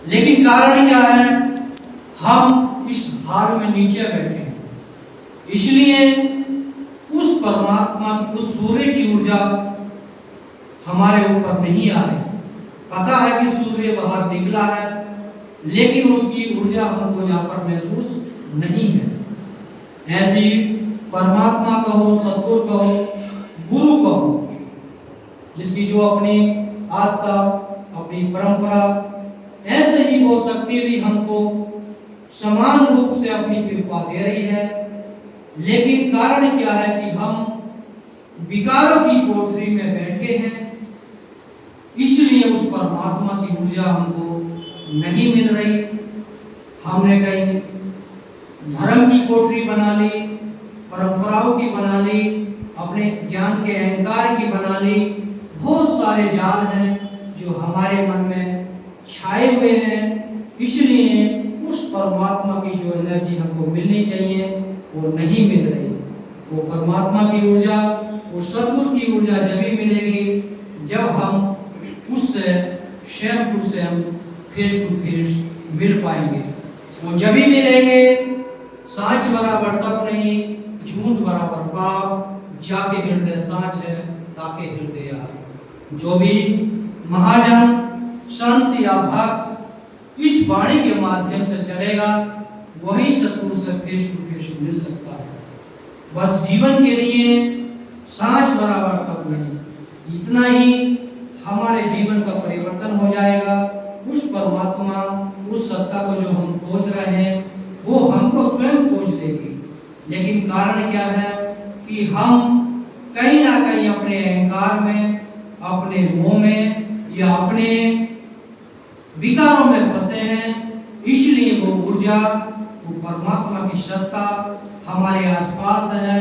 लेकिन कारण क्या है? हम इस भाव में नीचे बैठे हैं, इसलिए उस परमात्मा की, उस सूर्य की ऊर्जा हमारे ऊपर नहीं आ रही। पता है कि सूर्य बाहर निकला है, लेकिन उसकी ऊर्जा हमको यहाँ पर महसूस नहीं है। ऐसी परमात्मा कहो, सतगुरु कहो, गुरु कहो, जिसकी जो अपनी आस्था, अपनी परंपरा, ऐसे ही वो शक्ति भी हमको समान रूप से अपनी कृपा दे रही है। लेकिन कारण क्या है कि हम विकारों की कोठरी में बैठे हैं, इसलिए उस परमात्मा की ऊर्जा हमको नहीं मिल रही। हमने कहीं धर्म की कोठरी बना ली, परंपराओं की बना ली, अपने ज्ञान के अहंकार की बना ली। बहुत सारे जाल हैं जो हमारे मन में छाए हुए हैं, इसलिए उस परमात्मा की जो एनर्जी हमको मिलनी चाहिए वो नहीं मिल रही। वो परमात्मा की ऊर्जा, वो सतगुरु की ऊर्जा जब ही मिलेगी जब हम उससे स्वयं टू स्वयं, फेस टू फेस मिल पाएंगे। वो जब ही मिलेंगे, सांच बराबर तप नहीं, झूठ बराबर पाप, जाके हृदय सांच है ताके हृदय यार। जो भी महाजन, संत या भक्त इस वाणी के माध्यम से चलेगा, वही सतगुरु से फेस टू फेस मिल सकता है। बस जीवन के लिए सांच बराबर तप नहीं, इतना ही हमारे जीवन का परिवर्तन हो जाएगा। उस परमात्मा, उस सत्ता को जो हम खोज रहे हैं, वो हमको स्वयं खोज लेगी। लेकिन कारण क्या है कि हम कहीं ना कहीं अपने अहंकार में, अपने मोह में या अपने विकारों में फंसे हैं, इसलिए वो ऊर्जा, वो परमात्मा की सत्ता हमारे आसपास है,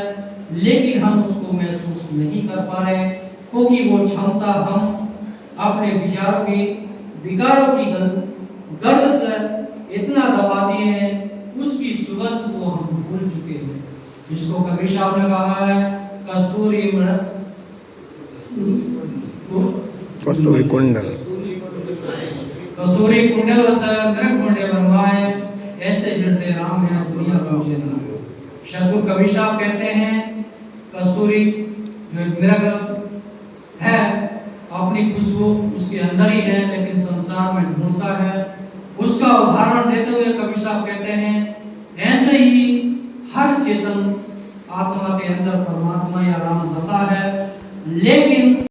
लेकिन हम उसको महसूस नहीं कर पा रहे, क्योंकि वो क्षमता हम अपने विचारों की, विकारों की गर्द से इतना दबा दिए हैं, उसकी सुगंध को हम भूल चुके हैं। जिसको कबीर साहब ने कहा है, कस्तूरी कुंडल, कस्तूरी कुंडल मृग कुंडे बनवाए, ऐसे हृदय राम है दुनिया पूजे ना। सतगुरु कबीर साहब कहते हैं कस्तूरी जो एक मृग है, अपनी खुशबू उसके अंदर ही है, लेकिन संसार में ढूंढता है। उसका उदाहरण देते हुए कबीर साहब कहते हैं, ऐसे ही हर चेतन आत्मा के अंदर परमात्मा या राम बसा है, लेकिन